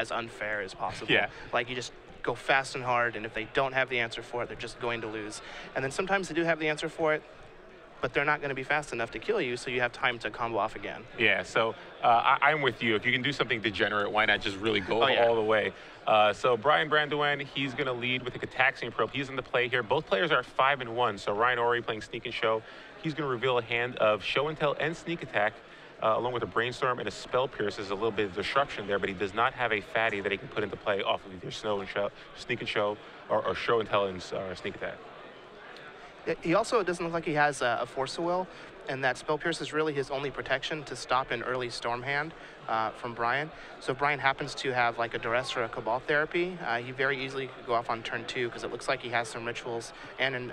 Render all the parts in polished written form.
as unfair as possible. Yeah. Like, you just go fast and hard, and if they don't have the answer for it, they're just going to lose. And then sometimes they do have the answer for it, but they're not going to be fast enough to kill you, so you have time to combo off again. Yeah, so I'm with you. If you can do something degenerate, why not just really go yeah. all the way? So Braun, he's going to lead with the Cataxian Probe. He's in the play here. Both players are 5-1, so Ryan Ori playing Sneak and Show. He's going to reveal a hand of Show and Tell and Sneak Attack, along with a Brainstorm and a Spell Pierce. There's a little bit of disruption there, but he does not have a fatty that he can put into play off of either Sneak and Show, or Show and Tell and Sneak Attack. He also doesn't look like he has a Force of Will, and that Spell Pierce is really his only protection to stop an early Storm hand from Braun. So if Braun happens to have like a Duress or a Cabal Therapy, he very easily could go off on turn 2, because it looks like he has some Rituals and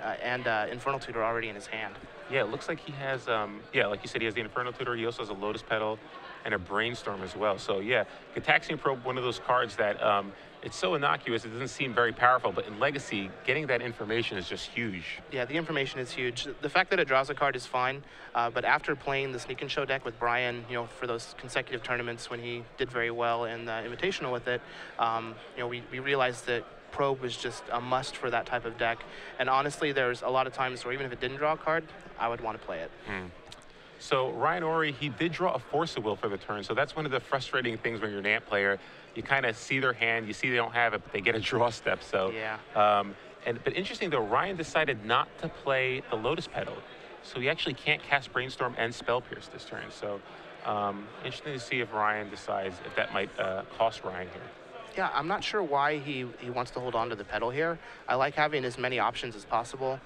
Infernal Tutor already in his hand. Yeah, it looks like he has, like you said, he has the Infernal Tutor. He also has a Lotus Petal and a Brainstorm as well. So yeah, Cataxian Probe, one of those cards that it's so innocuous, it doesn't seem very powerful, but in Legacy, getting that information is just huge. Yeah, the information is huge. The fact that it draws a card is fine, but after playing the Sneak and Show deck with Braun, for those consecutive tournaments when he did very well in the Invitational with it, we realized that Probe was just a must for that type of deck. And honestly, there's a lot of times where even if it didn't draw a card, I would want to play it. So Ryan Ori, he did draw a Force of Will for the turn, so that's one of the frustrating things when you're an Ant player. You kind of see their hand, you see they don't have it, but they get a draw step. So yeah. But interesting though, Ryan decided not to play the Lotus Petal, so he actually can't cast Brainstorm and Spell Pierce this turn. So interesting to see if Ryan decides if that might cost Ryan here. Yeah, I'm not sure why he wants to hold on to the Petal here. I like having as many options as possible,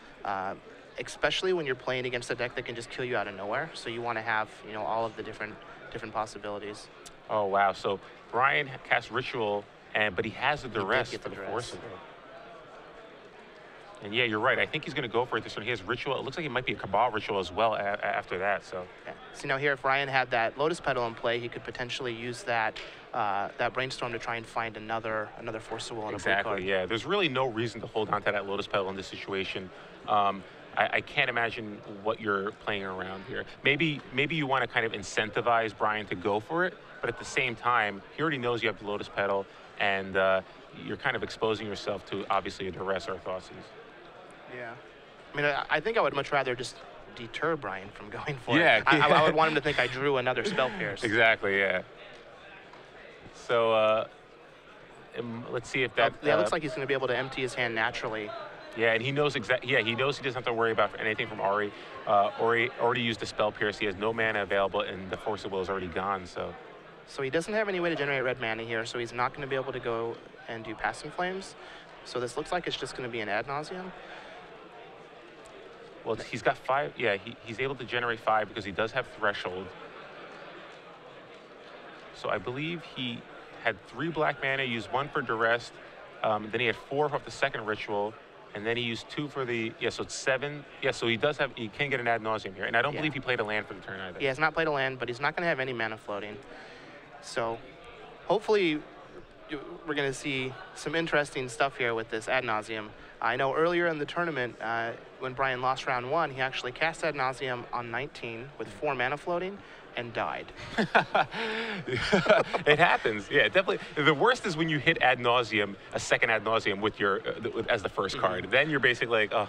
especially when you're playing against a deck that can just kill you out of nowhere. So you want to have all of the different possibilities. Oh wow! So Braun casts Ritual, but he has the Duress for the Force of Will. And yeah, you're right. I think he's going to go for it this turn. He has Ritual. It looks like it might be a Cabal Ritual as well after that. So. Yeah. So now here, if Ryan had that Lotus Petal in play, he could potentially use that Brainstorm to try and find another Force of Will in a blue card. Exactly. Yeah. There's really no reason to hold on to that Lotus Petal in this situation. I can't imagine what you're playing around here. Maybe you want to kind of incentivize Braun to go for it, but at the same time, he already knows you have the Lotus Petal, and you're kind of exposing yourself to obviously a Duress or a Thoughtseize. Yeah. I mean, I think I would much rather just deter Braun from going for it. Yeah. I would want him to think I drew another Spell Pierce. Exactly, yeah. So let's see if that... it looks like he's going to be able to empty his hand naturally. Yeah, and he knows he knows he doesn't have to worry about anything from Ori. Ori already used the Spell Pierce. He has no mana available, and the Force of Will is already gone, so... So he doesn't have any way to generate red mana here, so he's not going to be able to go and do Passing Flames. So this looks like it's just going to be an Ad Nauseam. Well, he's got 5. Yeah, he's able to generate 5 because he does have Threshold. So I believe he had 3 black mana, used 1 for Duress, then he had 4 off the second Ritual, and then he used 2 for the, so it's 7. Yeah, so he can get an Ad Nauseam here. And I don't believe he played a land for the turn either. He has not played a land, but he's not going to have any mana floating. So hopefully we're going to see some interesting stuff here with this Ad Nauseam. I know earlier in the tournament, when Braun lost round 1, he actually cast Ad Nauseam on 19 with 4 mana floating and died. It happens, yeah, definitely. The worst is when you hit Ad Nauseam, a second Ad Nauseam with your as the first card. Then you're basically like, oh,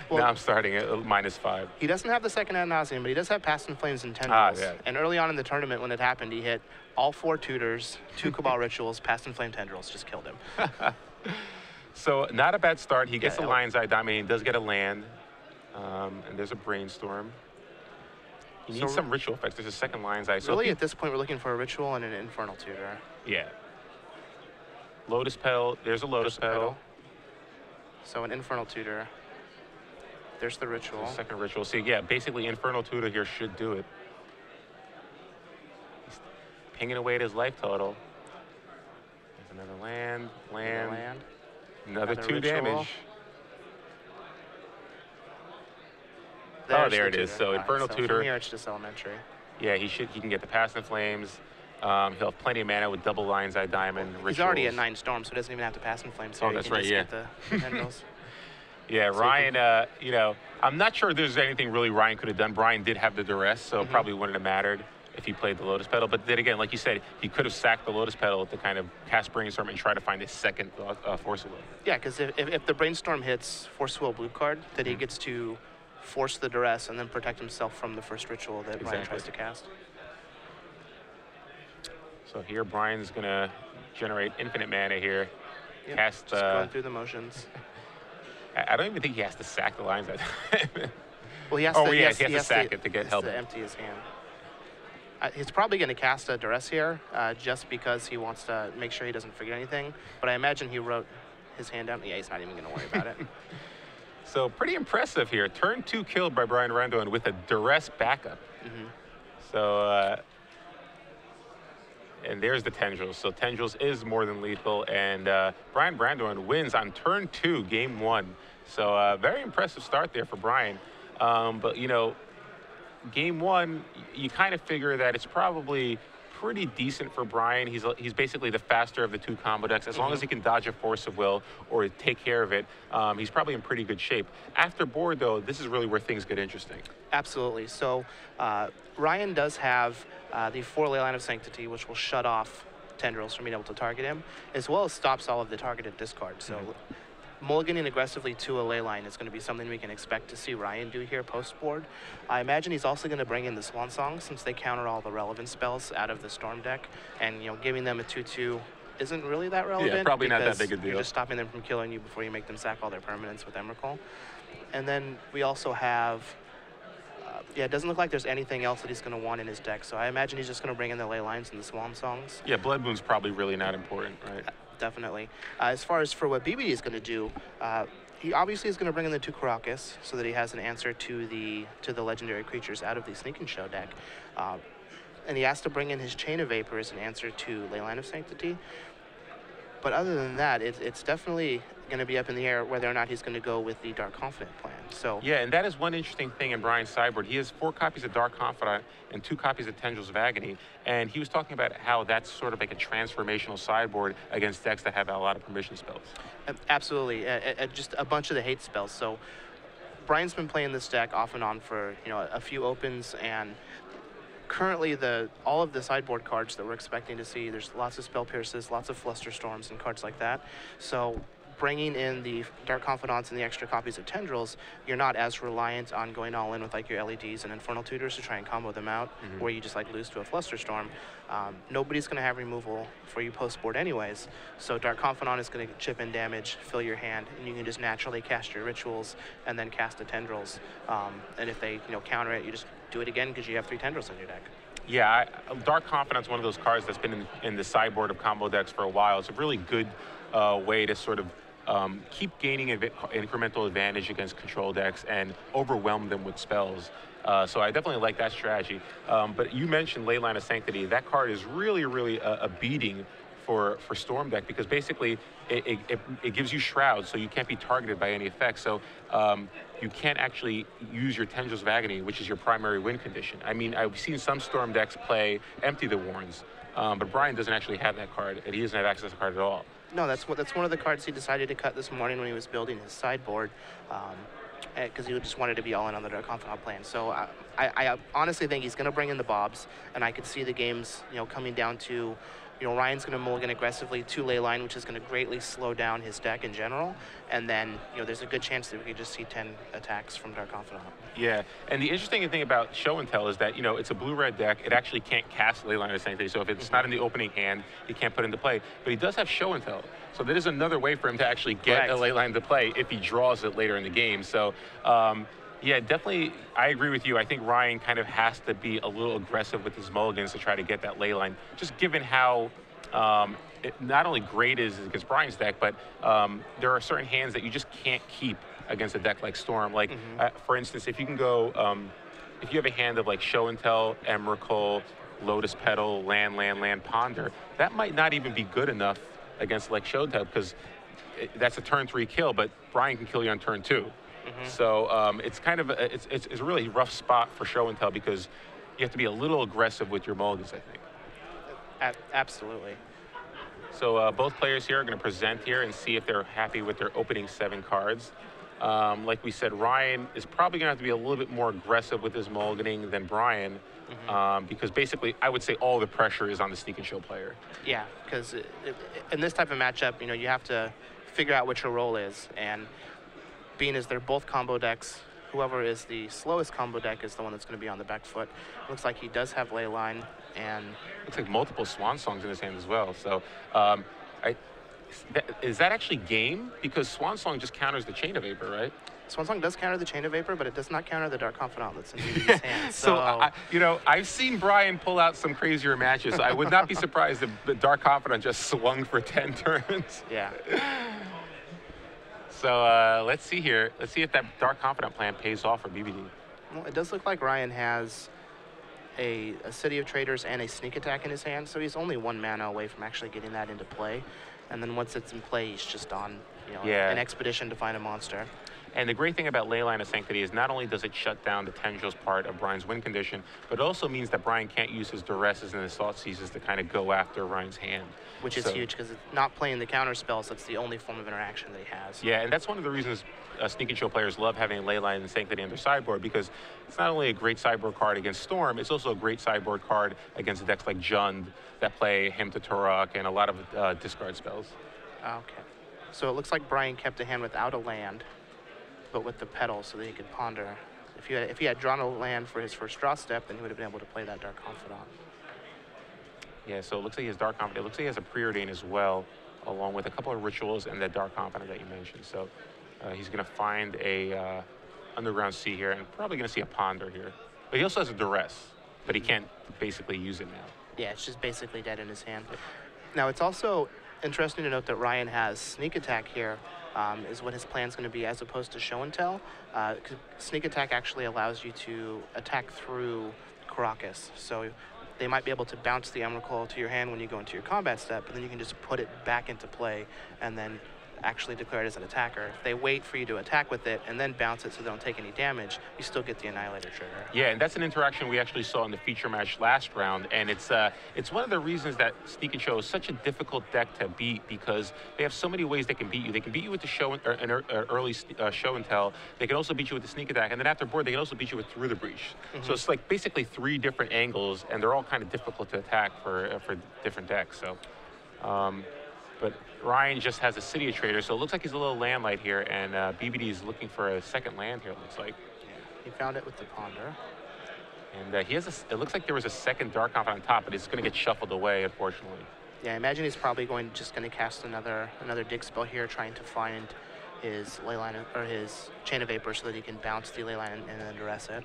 well, now I'm starting at -5. He doesn't have the second Ad Nauseam, but he does have Passing Flames and Tendrils. Yeah. And early on in the tournament when it happened, he hit all 4 Tutors, 2 Cabal Rituals, Passing Flame Tendrils, just killed him. So not a bad start. He gets a Lion's Eye Diamond. He does get a land, and there's a Brainstorm. He needs some Ritual effects. There's a second Lion's Eye. So really, at this point, we're looking for a Ritual and an Infernal Tutor. Yeah. Lotus Petal. There's a Lotus Petal. So an Infernal Tutor. There's the Ritual. There's the second Ritual. So yeah, basically Infernal Tutor here should do it. He's pinging away at his life total. There's another land. Another 2 damage. There's there it is. So Infernal Tutor. From here, it's just elementary. Yeah, he can get the Passing Flames. He'll have plenty of mana with double Lion's Eye Diamond. He's Rituals. already at 9 Storms, so he doesn't even have to Passing Flames. So that's right. Yeah. Get the Tendrils. Yeah, so Ryan. I'm not sure there's anything really Ryan could have done. Braun did have the Duress, so it probably wouldn't have mattered if he played the Lotus Petal. But then again, like you said, he could have sacked the Lotus Petal to kind of cast Brainstorm and try to find a second Force of Will. Yeah, because if the Brainstorm hits Force of Will blue card, then he gets to force the duress and then protect himself from the first ritual that Brian tries to cast. So here Brian's going to generate infinite mana here. Yep, cast. Just going through the motions. I don't even think he has to sack the lines. Well, he has to, he has to sack it to get help. To empty his hand. He's probably going to cast a duress here just because he wants to make sure he doesn't forget anything. But I imagine he wrote his hand down. Yeah, he's not even going to worry about it. So pretty impressive here. Turn 2 killed by Brian Branduin with a duress backup. So, and there's the Tendrils. So Tendrils is more than lethal, and Brian Branduin wins on turn 2, game 1. So very impressive start there for Brian. But you know, game 1, you kind of figure that it's probably pretty decent for Brian. He's basically the faster of the 2 combo decks. As long as he can dodge a Force of Will or take care of it, he's probably in pretty good shape. After board, though, this is really where things get interesting. Absolutely. So Ryan does have the 4 Leyline of Sanctity, which will shut off Tendrils from being able to target him, as well as stops all of the targeted discards. So mulliganing aggressively to a Leyline is going to be something we can expect to see Ryan do here post-board. I imagine he's also going to bring in the Swan Song, since they counter all the relevant spells out of the Storm deck, and you know, giving them a 2/2 isn't really that relevant. Yeah, probably not that big a deal. You're just stopping them from killing you before you make them sack all their permanents with Emrakul. And then we also have, yeah, it doesn't look like there's anything else that he's going to want in his deck, so I imagine he's just going to bring in the Leylines and the Swan Songs. Yeah, Blood Moon's probably really not important, right? Definitely. As far as for what BBD is going to do, he obviously is going to bring in the 2 Karakas so that he has an answer to the legendary creatures out of the Sneak and Show deck. And he has to bring in his Chain of Vapor as an answer to Leyline of Sanctity. But other than that, it's definitely going to be up in the air whether or not he's going to go with the Dark Confidant plan. So yeah, and that is one interesting thing in Brian's sideboard. He has 4 copies of Dark Confidant and 2 copies of Tendrils of Agony, and he was talking about how that's sort of like a transformational sideboard against decks that have a lot of permission spells. Absolutely, just a bunch of the hate spells. So Brian's been playing this deck off and on for a few opens, and currently all of the sideboard cards that we're expecting to see, there's lots of Spell Pierces, lots of Flusterstorms and cards like that. So bringing in the Dark Confidants and the extra copies of Tendrils, you're not as reliant on going all in with like your LEDs and Infernal Tutors to try and combo them out, where you just like lose to a Flusterstorm. Nobody's going to have removal for you post-board anyways, so Dark Confidant is going to chip in damage, fill your hand, and you can just naturally cast your rituals and then cast the Tendrils. And if they counter it, you just do it again because you have 3 Tendrils in your deck. Yeah, Dark Confidant's one of those cards that's been in the sideboard of combo decks for a while. It's a really good way to sort of keep gaining incremental advantage against control decks and overwhelm them with spells. So I definitely like that strategy. But you mentioned Leyline of Sanctity. That card is really, really a beating for Storm deck, because basically it gives you Shrouds, so you can't be targeted by any effect. So you can't actually use your Tendrils of Agony, which is your primary win condition. I mean, I've seen some Storm decks play Empty the Warrens, but Brian doesn't actually have that card, and he doesn't have access to the card at all. No, that's one of the cards he decided to cut this morning when he was building his sideboard, because he just wanted to be all in on the Dark Confidant plan. So I honestly think he's going to bring in the Bobs, and I could see the games coming down to Ryan's going to mulligan aggressively to Leyline, which is going to greatly slow down his deck in general. And then, there's a good chance that we could just see 10 attacks from Dark Confidant. Yeah, and the interesting thing about Show and Tell is that, it's a blue-red deck. It actually can't cast Leyline of Sanctity, so if it's not in the opening hand, he can't put it into play. But he does have Show and Tell, so that is another way for him to actually get a Leyline to play if he draws it later in the game. So, yeah, definitely, I agree with you. I think Ryan kind of has to be a little aggressive with his mulligans to try to get that Leyline, just given how not only great is against Brian's deck, but there are certain hands that you just can't keep against a deck like Storm. Like, for instance, if you can go, if you have a hand of like Show and Tell, Emrakul, Lotus Petal, Land, Ponder, that might not even be good enough against like Show and Tell, because that's a turn 3 kill, but Brian can kill you on turn 2. So it's kind of it's a really rough spot for Show and Tell, because you have to be a little aggressive with your mulligans, I think. Absolutely. So both players here are going to present here and see if they're happy with their opening 7 cards. Like we said, Ryan is probably going to have to be a little bit more aggressive with his mulliganing than Brian, because basically I would say all the pressure is on the sneak and show player. Yeah, because in this type of matchup, you have to figure out what your role is, and being as they're both combo decks, whoever is the slowest combo deck is the one that's going to be on the back foot. Looks like he does have ley line, and looks like multiple swan songs in his hand as well. So is that actually game? Because swan song just counters the chain of vapor, right? Swan song does counter the chain of vapor, but it does not counter the dark confidant that's in his hand. So I've seen Brian pull out some crazier matches, so I would not be surprised if the dark confidant just swung for 10 turns. Yeah. So let's see here. Let's see if that dark confidant plan pays off for BBD. Well, it does look like Ryan has a City of Traders and a sneak attack in his hand, so he's only 1 mana away from actually getting that into play. And then once it's in play, he's just on an expedition to find a monster. And the great thing about Leyline of Sanctity is not only does it shut down the Tendrils part of Brian's win condition, but it also means that Brian can't use his Duresses and his Thought Seizes to kind of go after Ryan's hand. Which is huge, because it's not playing the counter spells. That's the only form of interaction that he has. Yeah, and that's one of the reasons Sneak and Show players love having Leyline and Sanctity in their sideboard, because it's not only a great sideboard card against Storm, it's also a great sideboard card against decks like Jund that play Hymn to Turok and a lot of discard spells. Okay. So it looks like Brian kept a hand without a land, but with the pedal so that he could ponder. If he had drawn a land for his first draw step, then he would have been able to play that Dark Confidant. Yeah, so it looks like he has Dark Confidant. It looks like he has a Preordain as well, along with a couple of rituals and that Dark Confidant that you mentioned. So he's going to find a Underground Sea here, and probably going to see a Ponder here. But he also has a Duress, but he can't basically use it now. Yeah, it's just basically dead in his hand. Now, it's also interesting to note that Ryan has Sneak Attack here, is what his plan's going to be, as opposed to Show and Tell. Sneak Attack actually allows you to attack through Caracas. So they might be able to bounce the Emrakul to your hand when you go into your combat step, but then you can just put it back into play and then actually declare it as an attacker. If they wait for you to attack with it and then bounce it so they don't take any damage, you still get the Annihilator trigger. Yeah, and that's an interaction we actually saw in the feature match last round, and it's one of the reasons that Sneak and Show is such a difficult deck to beat, because they have so many ways they can beat you. They can beat you with the show an early Show and Tell. They can also beat you with the Sneak Attack, and then after board they can also beat you with Through the Breach. So it's like basically 3 different angles, and they're all kind of difficult to attack for different decks. So. But Ryan just has a City of Traders, so it looks like he's a little land light here, and BBD is looking for a second land here, it looks like. Yeah, he found it with the Ponder. And it looks like there was a second Dark Confidant on top, but it's going to get shuffled away, unfortunately. Yeah, I imagine he's probably just going to cast another dig spell here, trying to find his Leyline, or his Chain of Vapor, so that he can bounce the Leyline and then duress it.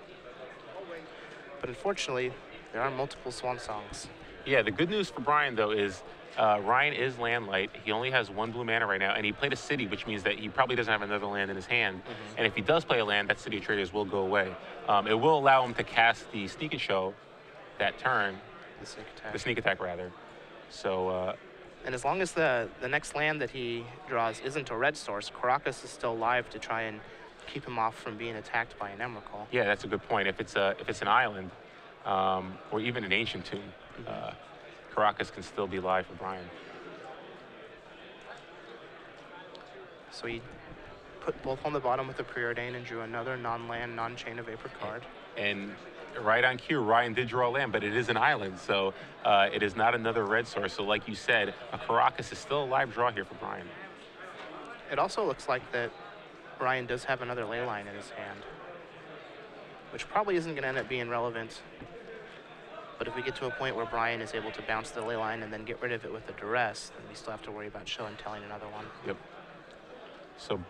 But unfortunately, there are multiple Swan Songs. Yeah, the good news for Brian, though, is Ryan is land light. He only has 1 blue mana right now, and he played a city, which means that he probably doesn't have another land in his hand. And if he does play a land, that City of Traders will go away. It will allow him to cast the Sneak and Show that turn. The sneak attack, rather. So. And as long as the next land that he draws isn't a red source, Caracas is still alive to try and keep him off from being attacked by an Emrakul. Yeah, that's a good point. If it's an island, or even an Ancient Tomb, Caracas can still be live for Brian. So he put both on the bottom with the Preordain and drew another non-land, non-Chain of Vapor card. And right on cue, Ryan did draw a land, but it is an island, so it is not another red source. So like you said, a Caracas is still a live draw here for Brian. It also looks like that Ryan does have another Leyline in his hand, which probably isn't going to end up being relevant. But if we get to a point where Brian is able to bounce the Leyline and then get rid of it with a Duress, then we still have to worry about Show and Telling another one. Yep. So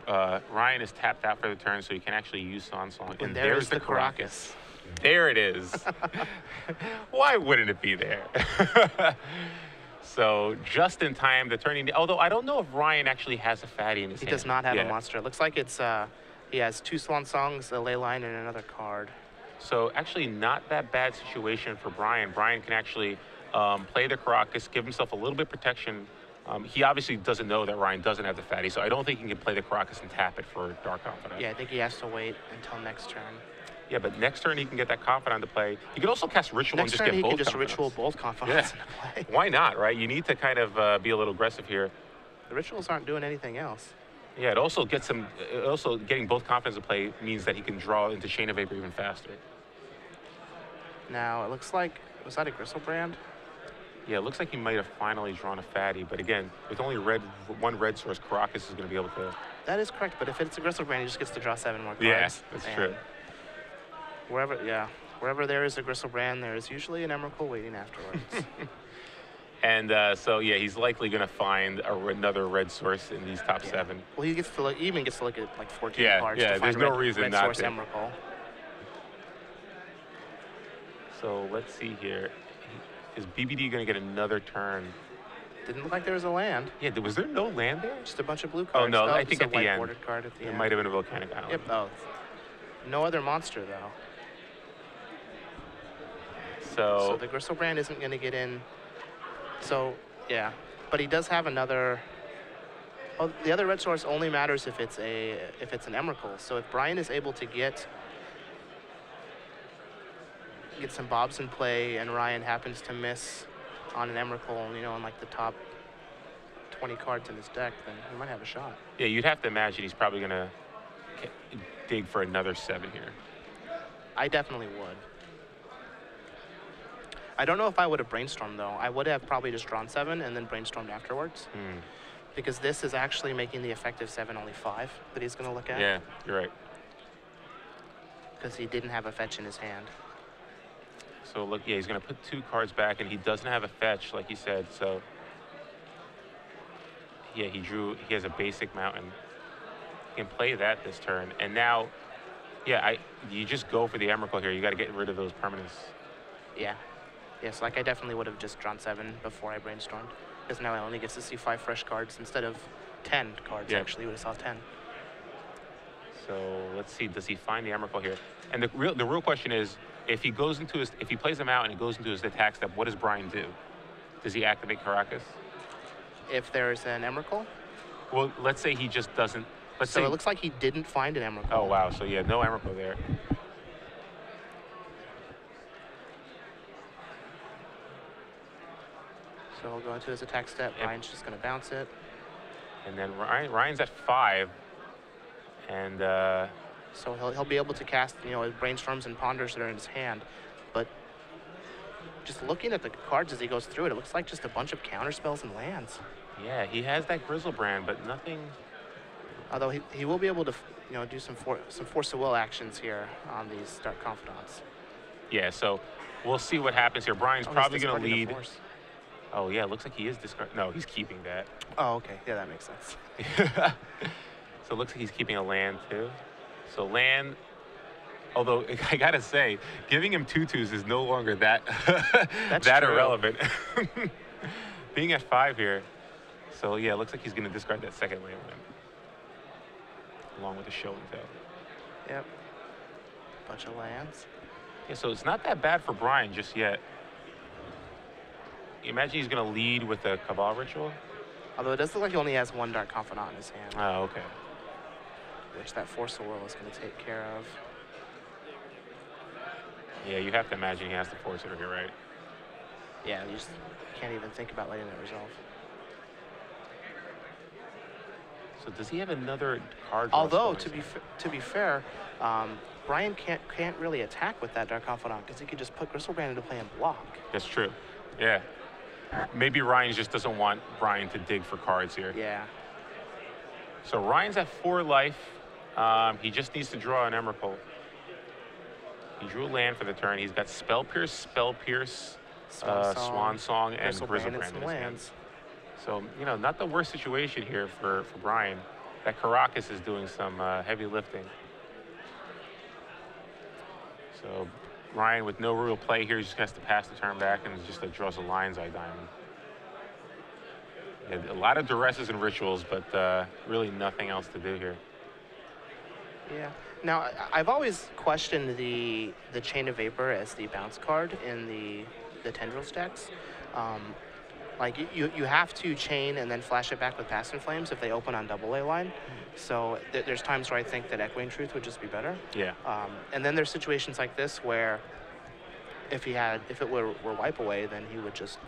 Ryan is tapped out for the turn, so he can actually use Swan Song. And there's the Caracas. There it is. Why wouldn't it be there? So just in time, the turning. Although I don't know if Ryan actually has a fatty in his hand. He does not have a monster. It looks like it's he has 2 Swan Songs, a Leyline, and another card. So actually not that bad situation for Brian. Brian can actually play the Caracas, give himself a little bit of protection. He obviously doesn't know that Ryan doesn't have the fatty, so I don't think he can play the Caracas and tap it for Dark Confidant. Yeah, I think he has to wait until next turn. Yeah, but next turn he can get that Confidant to play. He can also cast Ritual and just get both. Next turn he can just Ritual both Confidants into play. Why not, right? You need to kind of be a little aggressive here. The Rituals aren't doing anything else. Yeah, it also gets him. Also, getting both confidence to play means that he can draw into Chain of Vapor even faster. Now, it looks like, was that a Gristlebrand? Yeah, it looks like he might have finally drawn a fatty, but again, with only one red source, Caracas is going to be able to. That is correct, but if it's a Gristlebrand, he just gets to draw 7 more cards. Yes, that's true. Wherever there is a Gristlebrand, there is usually an Emrakul waiting afterwards. And so, yeah, he's likely going to find another red source in these top 7. Well, he even gets to look at like 14 cards to to find there's no reason red not source to. Emrakul. So let's see here. Is BBD going to get another turn? Didn't look like there was a land. Yeah, was there no land there? Just a bunch of blue Oh, cards. no, I think just at the end. bordered card at the end. It might have been a volcanic island. Yep, oh. No other monster, though. So the Gristlebrand isn't going to get in. So, yeah. But he does have another... Oh, the other red source only matters if it's an Emrakul. So if Brian is able to get some Bobs in play and Ryan happens to miss on an Emrakul, you know, in like the top 20 cards in his deck, then he might have a shot. Yeah, you'd have to imagine he's probably going to dig for another 7 here. I definitely would. I don't know if I would have brainstormed, though. I would have probably just drawn 7 and then brainstormed afterwards. Because this is actually making the effective 7 only 5 that he's going to look at. Yeah, you're right. Because he didn't have a fetch in his hand. So look, yeah, he's going to put 2 cards back, and he doesn't have a fetch, like he said. So yeah, he has a basic mountain. He can play that this turn, and now, yeah, you just go for the Emrakul here. You got to get rid of those permanents. Yeah. Yes, like I definitely would have just drawn 7 before I brainstormed. Because now I only get to see 5 fresh cards instead of 10 cards. Actually, would have saw 10. So let's see, does he find the Emrakul here? And the real question is, if he plays him out and he goes into his attack step, what does Brian do? Does he activate Caracas? If there's an Emrakul? Well, let's say he just doesn't. So it looks like he didn't find an Emrakul. Oh wow, so yeah, no Emrakul there. So he'll go into his attack step. Ryan's just going to bounce it. And then Ryan's at 5. And so he'll be able to cast, you know, his brainstorms and ponders that are in his hand. But just looking at the cards as he goes through it, it looks like just a bunch of counter spells and lands. Yeah, he has that Grizzlebrand, but nothing. Although he will be able to, you know, do some force of will actions here on these Dark Confidants. Yeah, so we'll see what happs here. Brian's probably going to lead. Oh yeah, it looks like he is discarding. No, he's keeping that. Oh, okay. Yeah, that makes sense. So it looks like he's keeping a land too. So land, although I gotta say, giving him 2/2s is no longer that irrelevant. Being at 5 here. So yeah, it looks like he's gonna discard that second land along with the show and tell. Yep. Bunch of lands. Yeah, so it's not that bad for Brian just yet. Imagine he's going to lead with a Cabal Ritual. Although it does look like he only has 1 Dark Confidant in his hand. Oh, okay. Which that Force of Will is going to take care of. Yeah, you have to imagine he has to force it here, right? Yeah, you just can't even think about letting it resolve. So does he have another card? Although, to be fair, Brian can't really attack with that Dark Confidant because he could just put Gristlebrand into play and block. That's true. Yeah. Maybe Ryan just doesn't want Brian to dig for cards here. Yeah. So Ryan's at 4 life. He just needs to draw an Emrakul. He drew a land for the turn. He's got Spell Pierce, Swan Song, and Grizzlebrand in his hands. So, you know, not the worst situation here for Brian. That Caracas is doing some heavy lifting. So Ryan, with no real play here, just has to pass the turn back and just draws a Lion's Eye Diamond. Yeah, a lot of duresses and rituals, but really nothing else to do here. Yeah. Now, I've always questioned the Chain of Vapor as the bounce card in the Tendrils decks. Like, you have to chain and then flash it back with Past in Flames if they open on double A line. So there's times where I think that Echoing Truth would just be better. Yeah. And then there's situations like this where if it were wipe away, then he would just,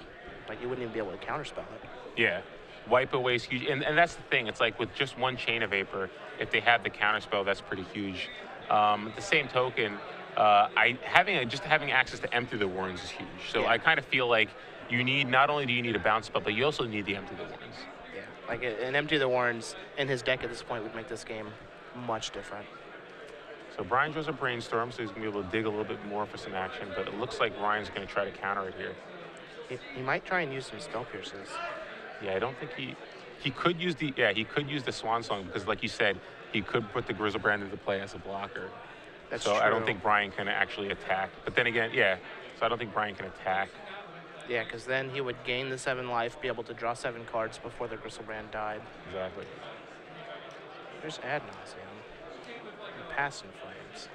like, you wouldn't even be able to counterspell it. Yeah. wipe away is huge. And that's the thing. It's like with just one chain of vapor, if they have the counterspell, that's pretty huge. At the same token, just having access to Empty the Warrens is huge. So Yeah. I kind of feel like not only do you need a bounce spell, but you also need the Empty the Warrens. Yeah, like an Empty the Warrens in his deck at this point would make this game much different. So Brian draws a Brainstorm, so he's going to be able to dig a little bit more for some action, but it looks like Ryan's going to try to counter it here. He might try and use some Spell Pierces. Yeah, I don't think he could use the Swan Song because, like you said, he could put the Grizzlebrand into play as a blocker. That's so true. I don't think Brian can actually attack. But then again, yeah, so I don't think Brian can attack. Yeah, because then he would gain the 7 life, be able to draw 7 cards before the Grizzlebrand died. Exactly. There's Ad Nauseam. And Past in Flames.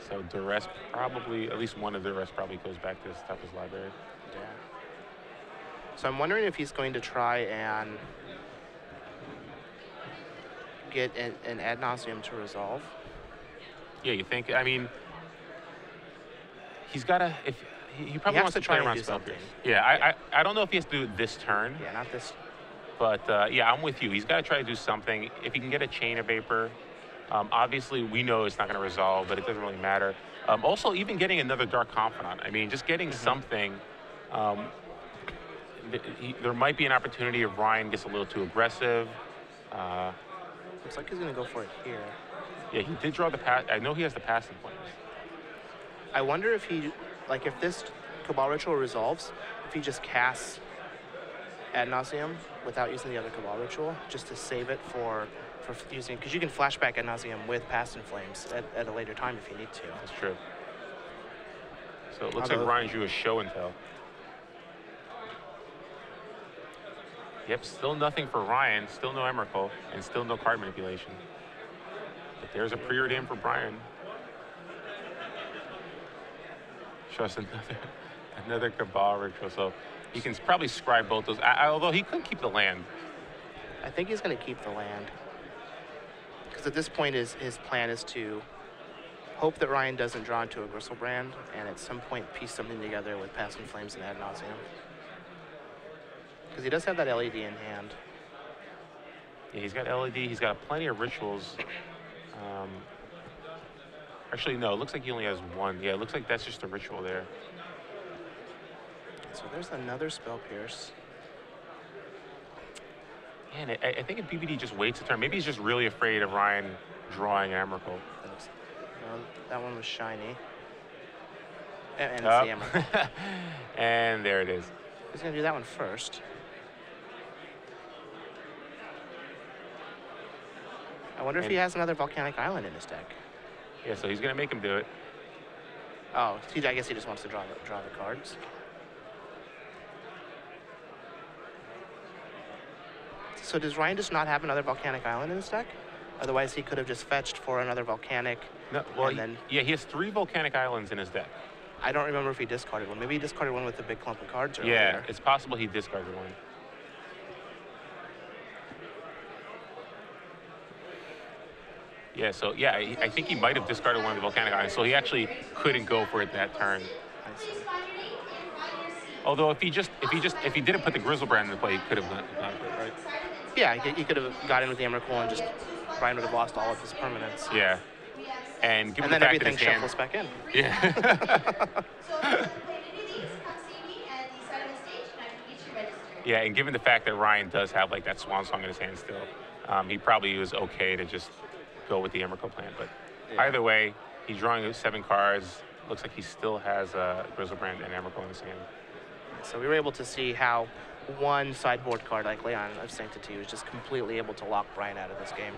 So Duress probably, at least one of Duress probably goes back to Stepha's library. Yeah. So I'm wondering if he's going to try and get an Ad Nauseam to resolve. Yeah, you think? I mean, he's got to. If he probably wants to try play and around do Spell something. Pierce. Yeah, I don't know if he has to do it this turn. Yeah, not this. But yeah, I'm with you. He's got to try to do something. If he can get a Chain of Vapor, obviously we know it's not going to resolve, but it doesn't really matter. Also, even getting another Dark Confidant. I mean, just getting something. There might be an opportunity if Ryan gets a little too aggressive. Looks like he's going to go for it here. Yeah, he did draw the pass. I know he has the Pass in Flames. I wonder if if this Cabal Ritual resolves, if he just casts Ad Nauseam without using the other Cabal Ritual, just to save it for using, because you can flashback Ad Nauseam with Past in Flames at a later time if you need to. That's true. So it looks like Ryan drew a Show and Tell. Yep, still nothing for Ryan, still no Emrakul, and still no card manipulation. But there's a preordain for Brian. Shows another Cabal Ritual, so he can probably scribe both those, although he could keep the land. I think he's going to keep the land. Because at this point, his plan is to hope that Ryan doesn't draw into a Grizzlebrand, and at some point piece something together with Past in Flames and Ad Nauseam. Because he does have that LED in hand. Yeah, he's got LED. He's got plenty of rituals. Actually, no, it looks like he only has one. Yeah, it looks like that's just a ritual there. So there's another Spell Pierce. And I think if BBD just waits a turn, maybe he's just really afraid of Ryan drawing Emrakul. No, that one was shiny. And it's the Emrakul. And there it is. He's going to do that one first. I wonder if he has another Volcanic Island in his deck. Yeah, so he's going to make him do it. Oh, I guess he just wants to draw the cards. So does Ryan just not have another Volcanic Island in his deck? Otherwise, he could have just fetched for another Volcanic. No, well, yeah, he has 3 Volcanic Islands in his deck. I don't remember if he discarded one. Maybe he discarded one with the big clump of cards earlier. Yeah, it's possible he discarded one. Yeah, so yeah, I think he might have discarded one of the Volcanic Islands, so he actually couldn't go for it that turn. I see. Although if he didn't put the Grizzlebrand in the play, he could have gone for it, right? Yeah, he could have got in with the Emrakul and just Brian would have lost all of his permanents. Yeah. And given then the fact everything that his hand, shuffles back in. Yeah. Yeah, and given the fact that Ryan does have like that Swan Song in his hand still, he probably was okay to just go with the Emrakul plan. But either way, he's drawing 7 cards. Looks like he still has Grizzlebrand and Emrakul in his hand. So we were able to see how one sideboard card like Leon of Sanctity was just completely able to lock Brian out of this game.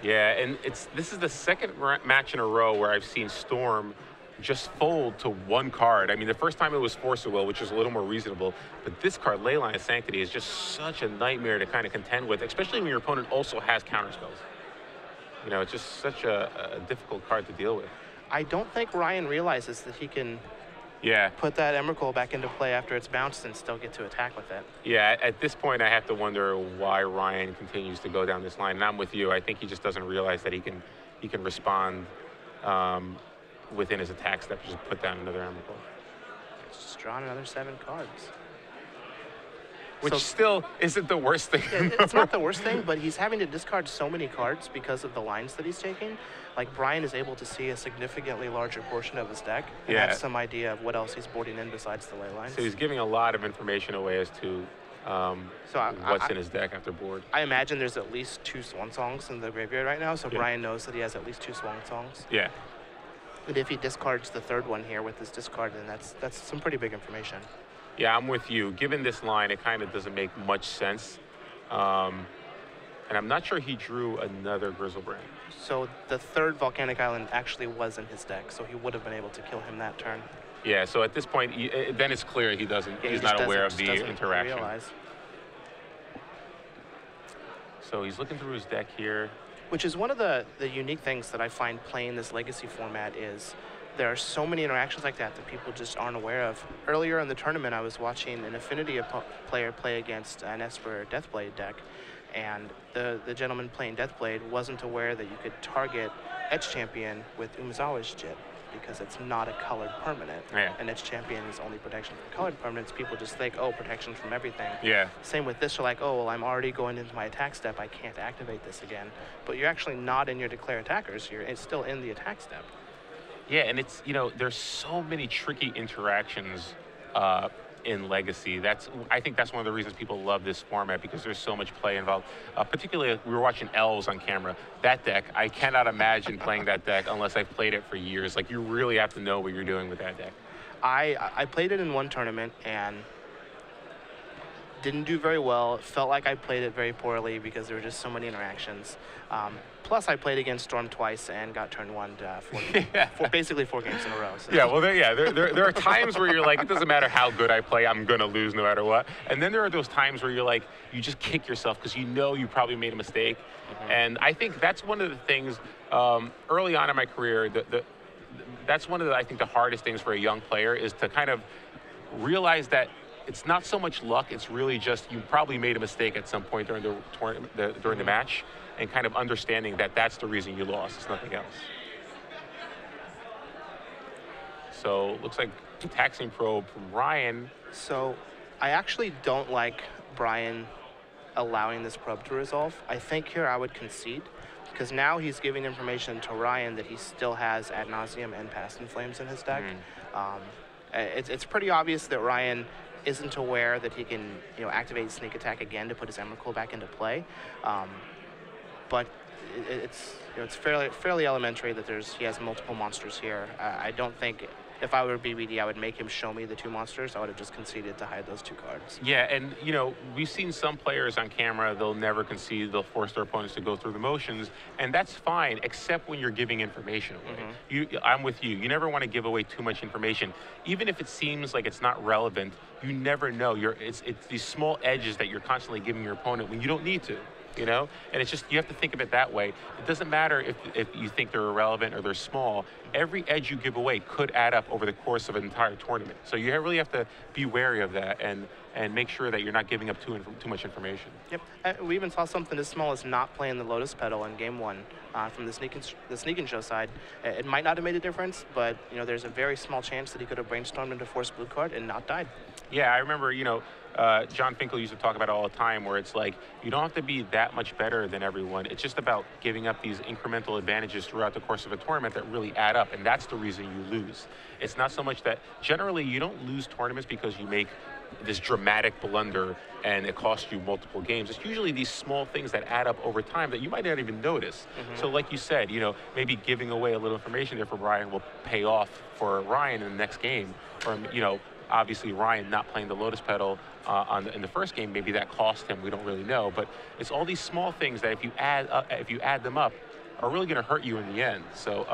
Yeah, and this is the second match in a row where I've seen Storm just fold to 1 card. I mean, the first time it was Force of Will, which is a little more reasonable, but this card, Leyline of Sanctity, is just such a nightmare to kind of contend with, especially when your opponent also has counterspells. You know, it's just such a difficult card to deal with. I don't think Ryan realizes that he can put that Emrakul back into play after it's bounced and still get to attack with it. Yeah, at this point, I have to wonder why Ryan continues to go down this line. And I'm with you. I think he just doesn't realize that he can respond within his attack step, just put down another Emrakul. It's drawn another 7 cards. Which So- still isn't the worst thing. It's not the worst thing, but he's having to discard so many cards because of the lines that he's taking. Like, Brian is able to see a significantly larger portion of his deck and Yeah. have some idea of what else he's boarding in besides the ley lines. So he's giving a lot of information away as to what's in his deck after board. I imagine there's at least 2 Swan Songs in the graveyard right now, so Yeah. Brian knows that he has at least 2 Swan Songs. Yeah. And if he discards the 3rd one here with this discard, then that's some pretty big information. Yeah, I'm with you. Given this line, it kind of doesn't make much sense. And I'm not sure he drew another Grizzlebrand. So the 3rd Volcanic Island actually was in his deck, so he would have been able to kill him that turn. Yeah, so at this point, then it's clear he's Yeah, not aware of just the doesn't interaction. realize. So he's looking through his deck here. Which is one of the unique things that I find playing this Legacy format is there are so many interactions like that people just aren't aware of. Earlier in the tournament, I was watching an Affinity player play against an Esper Deathblade deck, and the gentleman playing Deathblade wasn't aware that you could target Edge Champion with Umezawa's Jit because it's not a colored permanent. Yeah. And Edge Champion is only protection from colored permanents. People just think, oh, protection from everything. Yeah. Same with this, you're like, oh, well, I'm already going into my attack step. I can't activate this again. But you're actually not in your declare attackers. It's still in the attack step. Yeah, and it's, there's so many tricky interactions in Legacy. I think that's one of the reasons people love this format, because there's so much play involved. Particularly, we were watching Elves on camera. That deck, I cannot imagine playing that deck unless I've played it for years. Like, you really have to know what you're doing with that deck. I played it in one tournament and didn't do very well. It felt like I played it very poorly because there were just so many interactions. Plus, I played against Storm twice and got turn 1 for basically 4 games in a row. So. Yeah, well, there are times where you're like, it doesn't matter how good I play, I'm going to lose no matter what. And then there are those times where you're like, you just kick yourself because you know you probably made a mistake. Mm-hmm. And I think that's one of the things early on in my career, that's one of the, I think, the hardest things for a young player is to kind of realize that it's not so much luck, it's really just you probably made a mistake at some point during the tournament, during the match, and kind of understanding that that's the reason you lost, it's nothing else. So looks like taxing probe from Ryan. So I actually don't like Brian allowing this probe to resolve. I think here I would concede, because now he's giving information to Ryan that he still has Ad Nauseam and Past in Flames in his deck. It's pretty obvious that Ryan isn't aware that he can activate Sneak Attack again to put his Emrakul back into play. But it's fairly elementary that he has multiple monsters here. I don't think if I were BBD, I would make him show me the 2 monsters. I would have just conceded to hide those 2 cards. Yeah, and we've seen some players on camera, they'll never concede, they'll force their opponents to go through the motions, and that's fine, except when you're giving information away. I'm with you. You never want to give away too much information. Even if it seems like it's not relevant, you never know. It's these small edges that you're constantly giving your opponent when you don't need to. And it's just, you have to think of it that way. It doesn't matter if you think they're irrelevant or they're small. Every edge you give away could add up over the course of an entire tournament. So you really have to be wary of that and make sure that you're not giving up too much information. Yep. We even saw something as small as not playing the Lotus Petal in game 1 from the Sneak and Show side. It might not have made a difference, but there's a very small chance that he could have brainstormed into Force Blue card and not died. Yeah, I remember, John Finkel used to talk about it all the time, where it's like, you don't have to be that much better than everyone. It's just about giving up these incremental advantages throughout the course of a tournament that really add up, and that's the reason you lose. It's not so much that, generally, you don't lose tournaments because you make this dramatic blunder and it costs you multiple games. It's usually these small things that add up over time that you might not even notice. So like you said, maybe giving away a little information there for Brian will pay off for Ryan in the next game, or, obviously Ryan not playing the Lotus Petal in the first game, maybe that cost him. We don't really know, but it's all these small things that if you add them up, are really going to hurt you in the end. So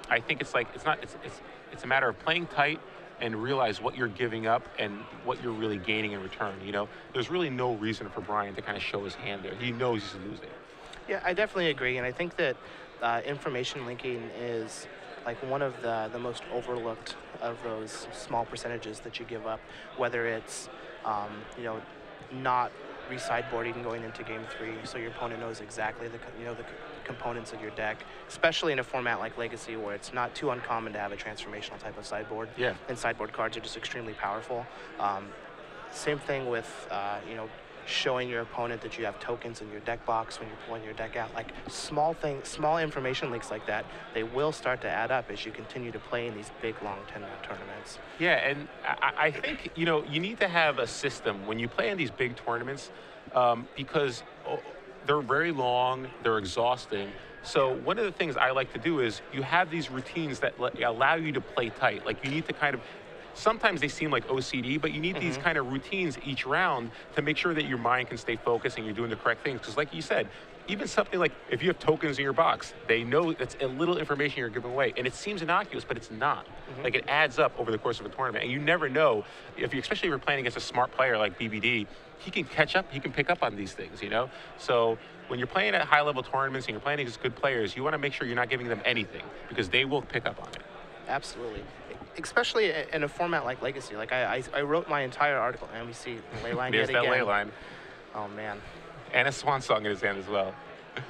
I think it's a matter of playing tight and realize what you're giving up and what you're really gaining in return. There's really no reason for Brian to kind of show his hand there. He knows he's losing. Yeah, I definitely agree, and I think that information linking is like one of the most overlooked of those small percentages that you give up, whether it's not re-sideboarding going into game 3, so your opponent knows exactly the components of your deck, especially in a format like Legacy where it's not too uncommon to have a transformational type of sideboard. Yeah. And sideboard cards are just extremely powerful. Same thing with, you know, showing your opponent that you have tokens in your deck box when you're pulling your deck out. Like small information leaks like that, they will start to add up as you continue to play in these big, long tournaments. Yeah, and I think, you know, you need to have a system when you play in these big tournaments because they're very long, they're exhausting. So one of the things I like to do is you have these routines that allow you to play tight. Like you need to kind of, sometimes they seem like OCD, but you need these kind of routines each round to make sure that your mind can stay focused and you're doing the correct things. Because like you said, even something like if you have tokens in your box, they know that's a little information you're giving away. And it seems innocuous, but it's not. Like it adds up over the course of a tournament. And you never know, if you, especially if you're playing against a smart player like BBD, he can catch up, he can pick up on these things, you know? So when you're playing at high level tournaments and you're playing against good players, you want to make sure you're not giving them anything because they will pick up on it. Absolutely. Especially in a format like Legacy. Like I wrote my entire article, and we see the ley line There's yet that again. ley line. Oh man. And a swan song in his hand as well.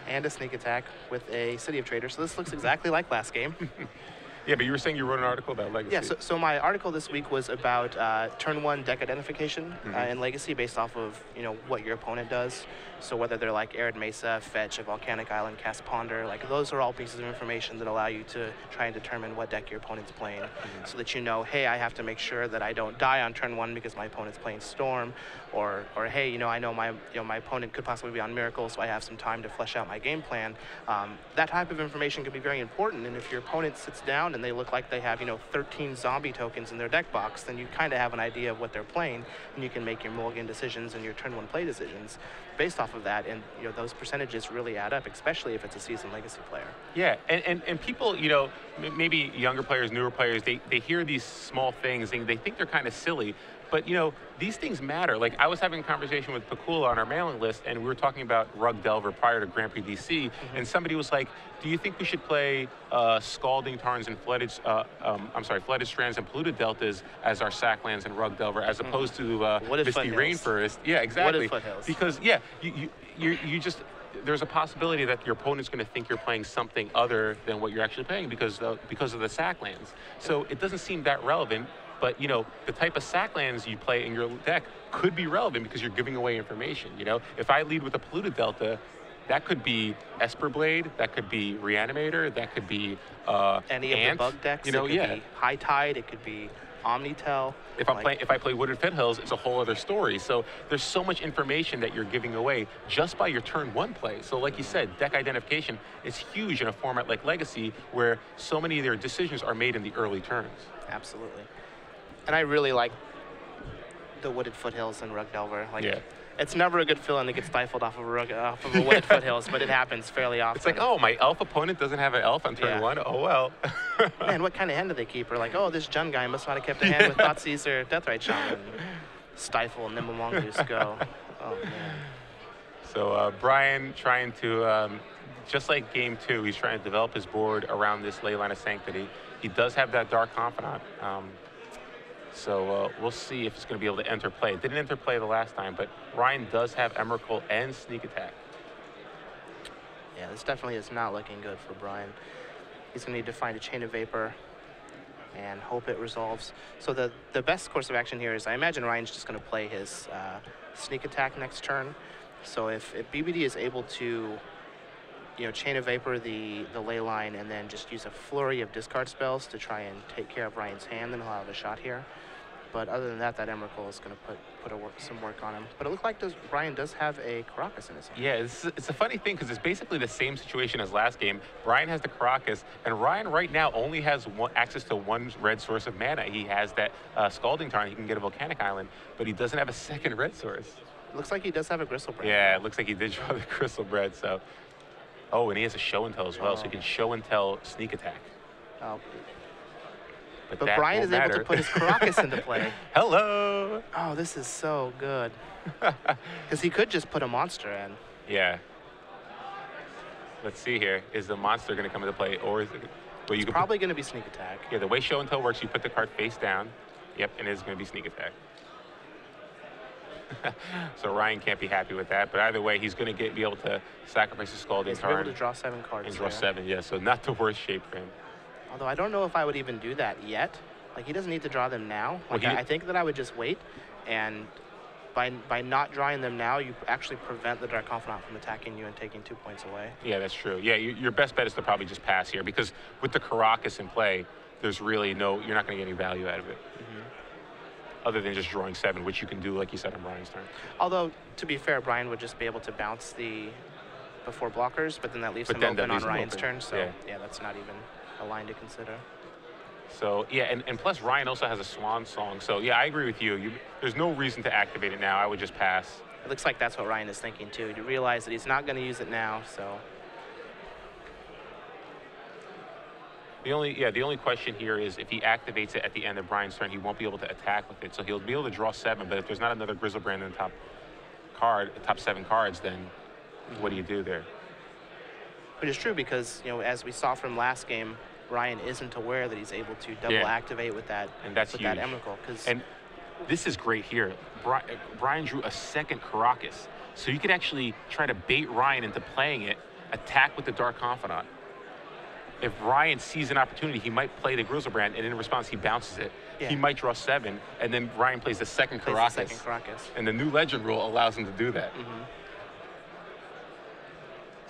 And a sneak attack with a City of Traders. So this looks exactly like last game. Yeah, but you were saying you wrote an article about Legacy. Yeah, so my article this week was about turn one deck identification in Legacy based off of, you know, what your opponent does. So whether they're like Arid Mesa, Fetch, a Volcanic Island, Cast Ponder, like those are all pieces of information that allow you to try and determine what deck your opponent's playing so that you know, hey, I have to make sure that I don't die on turn one because my opponent's playing Storm, or hey, you know, I know my opponent could possibly be on Miracle, so I have some time to flesh out my game plan. That type of information can be very important, and if your opponent sits down and they look like they have, you know, 13 zombie tokens in their deck box, then you kind of have an idea of what they're playing, and you can make your mulligan decisions and your turn one play decisions based off of that, and you know those percentages really add up, especially if it's a seasoned Legacy player. Yeah, and people, you know, maybe younger players, newer players, they hear these small things and they think they're kind of silly, but you know, these things matter. Like I was having a conversation with Pakula on our mailing list, and we were talking about Rug Delver prior to Grand Prix DC, and somebody was like, do you think we should play Scalding Tarns and Flooded Strands and Polluted Deltas as our sack lands and Rug Delver, as opposed to Misty Rainforest? Yeah, exactly. Because yeah, you just, there's a possibility that your opponent's going to think you're playing something other than what you're actually playing because of the sack lands. So it doesn't seem that relevant. But, you know, the type of sack lands you play in your deck could be relevant because you're giving away information, you know? If I lead with a Polluted Delta, that could be Esper Blade, that could be Reanimator, that could be any Ant, of the bug decks, you know, it could be High Tide, it could be Omnitel. If I play Wooded Foothills, it's a whole other story. So there's so much information that you're giving away just by your turn one play. So like you said, deck identification is huge in a format like Legacy where so many of their decisions are made in the early turns. Absolutely. And I really like the Wooded Foothills and Rug Delver. Like, yeah. It's never a good feeling to get stifled off of a Wooded Foothills, but it happens fairly often. It's like, oh, my elf opponent doesn't have an elf on turn one? Oh, well. Man, what kind of hand do they keep? Or like, oh, this Jun guy must not have kept a hand with Thoughtseize or Deathrite Shaman. Stifle, Nimble Mongoose, go. Oh, man. So Brian trying to, just like game two, he's trying to develop his board around this Ley Line of Sanctity. He does have that Dark Confidant. So we'll see if it's going to be able to enter play. It didn't enter play the last time, but Ryan does have Emrakul and Sneak Attack. Yeah, this definitely is not looking good for Brian. He's going to need to find a Chain of Vapor and hope it resolves. So the best course of action here is, I imagine Ryan's just going to play his Sneak Attack next turn. So if BBD is able to, you know, Chain of Vapor the Ley Line and then just use a flurry of discard spells to try and take care of Ryan's hand, then he'll have a shot here. But other than that, that Emrakul is going to put some work on him. But it looks like Brian does have a Caracas in his hand. Yeah, it's a funny thing because it's basically the same situation as last game. Brian has the Caracas, and Ryan right now only has access to one red source of mana. He has that Scalding Tarn. He can get a Volcanic Island, but he doesn't have a second red source. It looks like he does have a Gristlebread. Yeah, it looks like he did draw the Gristlebread, so. Oh, and he has a Show and Tell as well, so he can Show and Tell Sneak Attack. Oh. But Brian is able to put his Caracas into play. Hello! Oh, this is so good. Because he could just put a monster in. Yeah. Let's see here. Is the monster going to come into play, or is it? Well, it's probably going to be Sneak Attack. Yeah, the way Show and Tell works, you put the card face down. Yep, and it is going to be Sneak Attack. So Ryan can't be happy with that. But either way, he's going to be able to sacrifice his Scalding He's card. able to draw 7 cards. And draw there. 7, yeah. So not the worst shape for him. Although I don't know if I would even do that yet. Like, he doesn't need to draw them now. Like, I think that I would just wait, and by not drawing them now, you actually prevent the Dark Confidant from attacking you and taking 2 points away. Yeah, that's true. Yeah, your best bet is to probably just pass here, because with the Caracas in play, there's really you're not going to get any value out of it. Other than just drawing 7, which you can do, like you said, on Brian's turn. Although, to be fair, Brian would just be able to bounce the before blockers, but then that leaves him open on Ryan's turn, so yeah, that's not even a line to consider. So, yeah, and plus Ryan also has a Swan Song, so yeah, I agree with you. There's no reason to activate it now. I would just pass. It looks like that's what Ryan is thinking, too. You realize that he's not going to use it now, so... The only question here is if he activates it at the end of Brian's turn, he won't be able to attack with it. So he'll be able to draw 7, but if there's not another Grizzlebrand in the top 7 cards, then what do you do there? Which is true because, as we saw from last game, Brian isn't aware that he's able to double activate with that, and that's with huge. that Emrakul. And this is great here. Brian drew a second Caracas, so you could actually try to bait Ryan into playing it, attack with the Dark Confidant. If Ryan sees an opportunity, he might play the Grizzlebrand, and in response, he bounces it. Yeah. He might draw 7, and then Ryan plays the second Caracas. And the new Legend rule allows him to do that.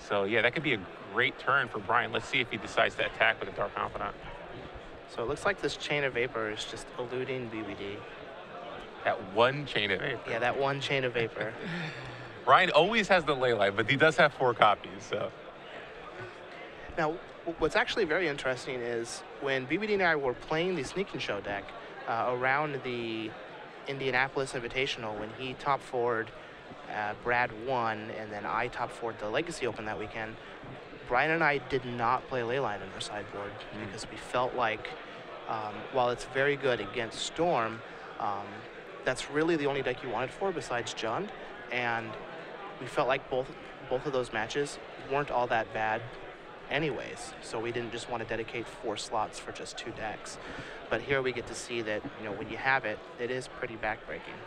So, yeah, that could be a great turn for Brian. Let's see if he decides to attack with the Dark Confidant. So it looks like this Chain of Vapor is just eluding BBD. That one Chain of Vapor. Yeah, that one Chain of Vapor. Ryan always has the Leyline, but he does have 4 copies, so. Now, what's actually very interesting is when BBD and I were playing the Sneak and Show deck around the Indianapolis Invitational, when he top forward, Brad won, and then I top forward the Legacy Open that weekend, Brian and I did not play Leyline in our sideboard because we felt like while it's very good against Storm, that's really the only deck you wanted for besides Jund, and we felt like both of those matches weren't all that bad anyways, so we didn't just want to dedicate 4 slots for just 2 decks. But here we get to see that, when you have it, it is pretty backbreaking.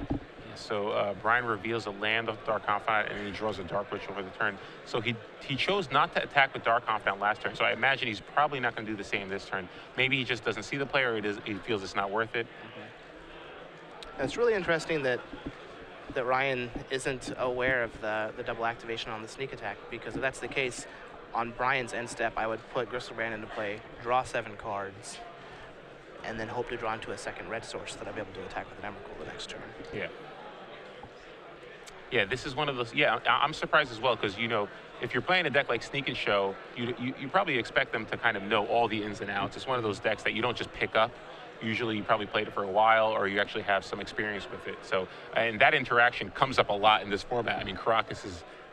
Yeah, so Brian reveals a land of Dark Confidant, and then he draws a Dark Ritual for the turn. So he chose not to attack with Dark Confidant last turn, so I imagine he's probably not going to do the same this turn. Maybe he just doesn't see the player, or he feels it's not worth it. It's really interesting that Ryan isn't aware of the double activation on the sneak attack, because if that's the case, on Brian's end step, I would put Grizzlebrand into play, draw 7 cards, and then hope to draw into a second red source that I'll be able to attack with an Emrakul the next turn. Yeah. Yeah, this is one of those. Yeah, I'm surprised as well, because, if you're playing a deck like Sneak and Show, you probably expect them to kind of know all the ins and outs. It's one of those decks that you don't just pick up. Usually you probably played it for a while, or you actually have some experience with it. So, and that interaction comes up a lot in this format. I mean, Caracas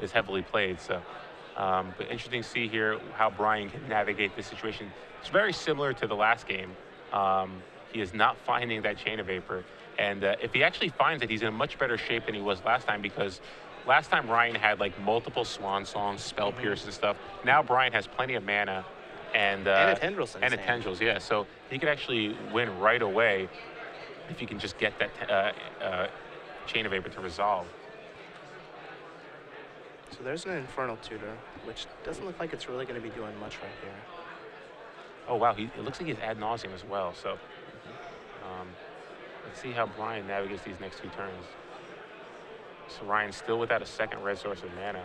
is heavily played, so. But interesting to see here how Brian can navigate this situation. It's very similar to the last game. He is not finding that Chain of Vapor. And if he actually finds it, he's in a much better shape than he was last time, because last time Ryan had like multiple Swan Songs, Spell Pierce and stuff. Now Brian has plenty of mana and a Tendrils. And a Tendrils, yeah. So he could actually win right away if he can just get that Chain of Vapor to resolve. So there's an Infernal Tutor, which doesn't look like it's really going to be doing much right here. Oh, wow. It looks like he's ad nauseum as well. So let's see how Brian navigates these next 2 turns. So Ryan's still without a second red source of mana.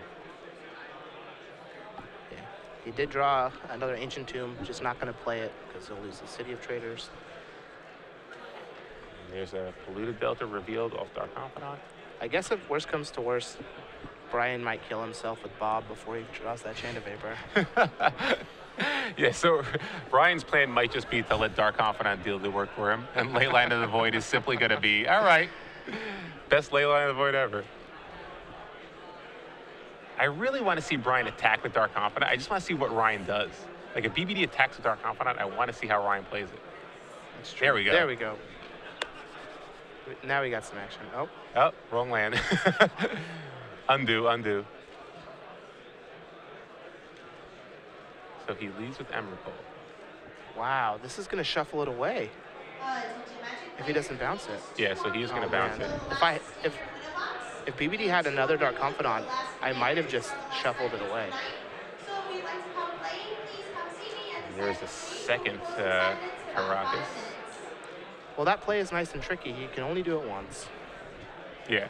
Yeah. He did draw another Ancient Tomb, just not going to play it because he'll lose the City of Traders. And there's a Polluted Delta revealed off Dark Confidant. I guess if worse comes to worse, Brian might kill himself with Bob before he draws that Chain of Vapor. Yeah, so Brian's plan might just be to let Dark Confidant deal the work for him, and Leyline of the Void is simply going to be, all right, best Leyline of the Void ever. I really want to see Brian attack with Dark Confidant. I just want to see what Ryan does. Like, if BBD attacks with Dark Confidant, I want to see how Ryan plays it. That's true. There we go. There we go. Now we got some action. Oh. Oh, wrong land. Undo. So he leads with Emrakul. Wow, this is going to shuffle it away. If he doesn't bounce it. Yeah, so he's going to bounce man. it. If BBD had another Dark Confidant, I might have just shuffled it away. There's a second Caracas. Well, that play is nice and tricky. He can only do it once. Yeah.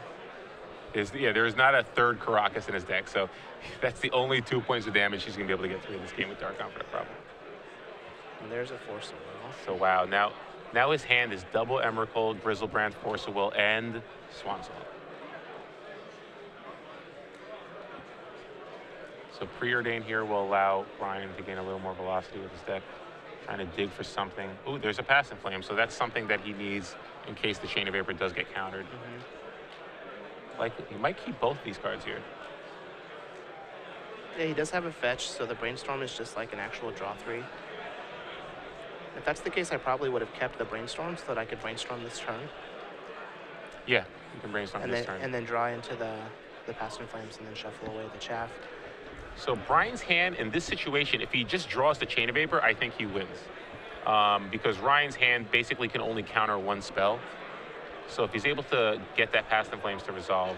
There's not a third Caracas in his deck, so that's the only 2 points of damage he's going to be able to get through this game with Dark Confidant, probably. And there's a Force of Will. So, wow. Now his hand is double Emrakul, Grizzlebrand, Force of Will, and Swan Song. So Preordain here will allow Brian to gain a little more velocity with his deck, trying to dig for something. Ooh, there's a Pass and Flame, so that's something that he needs in case the Chain of Vapor does get countered. Like, he might keep both these cards here. Yeah, he does have a fetch, so the Brainstorm is just like an actual draw 3. If that's the case, I probably would have kept the Brainstorm so that I could Brainstorm this turn. Yeah, you can Brainstorm this turn. And then draw into the Pass and Flames and then shuffle away the Chaff. So Brian's hand in this situation, if he just draws the Chain of Vapor, I think he wins. Because Ryan's hand basically can only counter one spell. So if he's able to get that Pass and Flames to resolve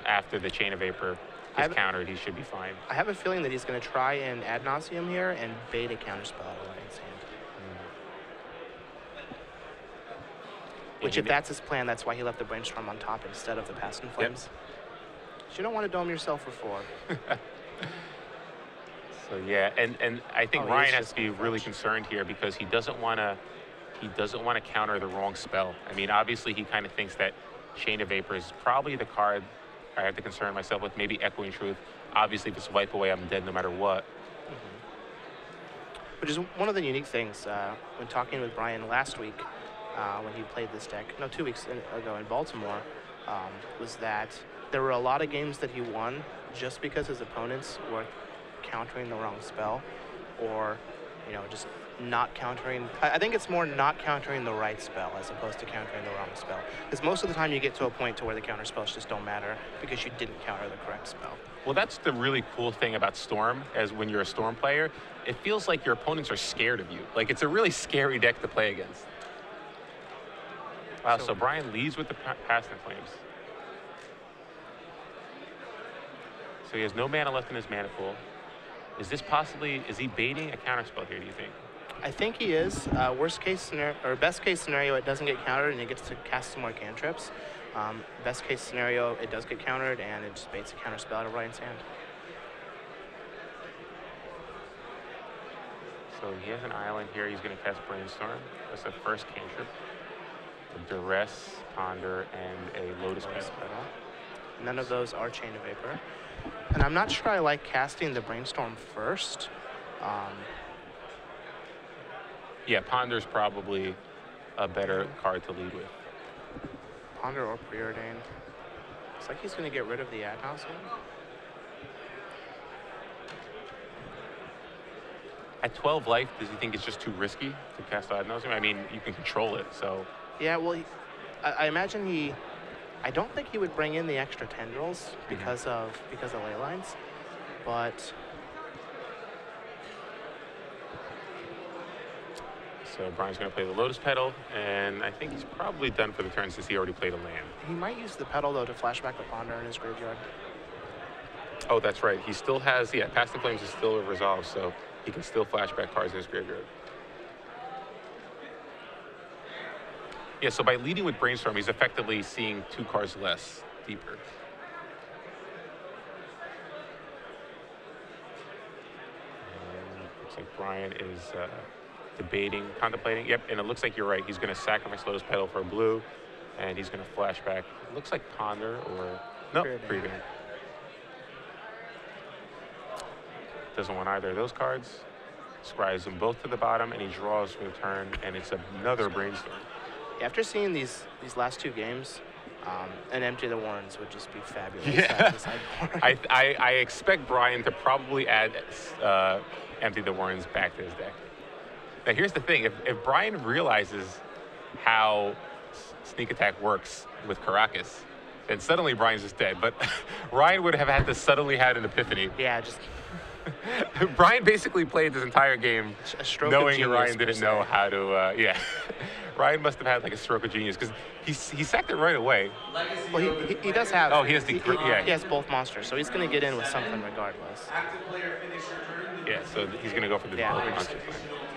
after the Chain of Vapor is countered, he should be fine. I have a feeling that he's going to try and Ad Nauseam here and bait a counterspell out of Ryan's hand. Which, if that's his plan, that's why he left the Brainstorm on top instead of the Pass and Flames. Yep. You don't want to dome yourself for 4. So yeah, and I think Ryan has to be really concerned here because he doesn't want to counter the wrong spell. I mean, obviously he kind of thinks that Chain of Vapor is probably the card I have to concern myself with. Maybe Echoing Truth. Obviously, if it's wipe away, I'm dead no matter what. Which is one of the unique things when talking with Brian last week when he played this deck, 2 weeks ago in Baltimore, was that there were a lot of games that he won just because his opponents were countering the wrong spell or, just not countering. I think it's more not countering the right spell as opposed to countering the wrong spell. Because most of the time you get to a point to where the counter spells just don't matter because you didn't counter the correct spell. Well, that's the really cool thing about Storm, as when you're a Storm player, it feels like your opponents are scared of you. Like, it's a really scary deck to play against. Wow, so Brian leads with the Pass and Flames. So he has no mana left in his mana pool. Is he baiting a counterspell here, do you think? I think he is. Worst case scenario, or best case scenario, it doesn't get countered and he gets to cast some more cantrips. Best case scenario, it does get countered and it just baits a counterspell out of Ryan's hand. So he has an island here. He's going to cast Brainstorm. That's the first cantrip. Duress, Ponder, and a Lotus Petal. None of those are Chain of Vapor. And I'm not sure I like casting the Brainstorm first. Yeah, Ponder's probably a better card to lead with. Ponder or Preordain. Looks like he's going to get rid of the Ad Nauseam. At 12 life, does he think it's just too risky to cast Ad Nauseam? I mean, you can control it, so... Yeah, well, I imagine I don't think he would bring in the extra tendrils because of ley lines, but... So Brian's going to play the Lotus Petal, and I think he's probably done for the turn since he already played a land. He might use the Petal, though, to flashback the Ponder in his graveyard. Oh, that's right. He still has... Yeah, Pass and Flames is still a resolve, so he can still flashback cards in his graveyard. Yeah, so by leading with Brainstorm, he's effectively seeing 2 cards less, deeper. And looks like Brian is debating, contemplating. Yep, and it looks like you're right. He's going to sacrifice Lotus Petal for a blue, and he's going to flashback. It looks like Ponder or... No, Preordain. Doesn't want either of those cards. Scries them both to the bottom, and he draws for the turn, and it's another Brainstorm. After seeing these last 2 games, an Empty the Warrens would just be fabulous. Yeah. I expect Brian to probably add Empty the Warrens back to his deck. Now here's the thing, if Brian realizes how Sneak Attack works with Caracas, then suddenly Brian's just dead. But Ryan would have had to suddenly had an epiphany. Yeah, just... Brian basically played this entire game A stroke knowing of Ryan genius, didn't know how to, yeah. Ryan must have had like a stroke of genius because he sacked it right away. Well, he does have. Oh, he has the yeah. He has both monsters, so he's going to get in with something regardless. Yeah, so he's going to go for the both monsters.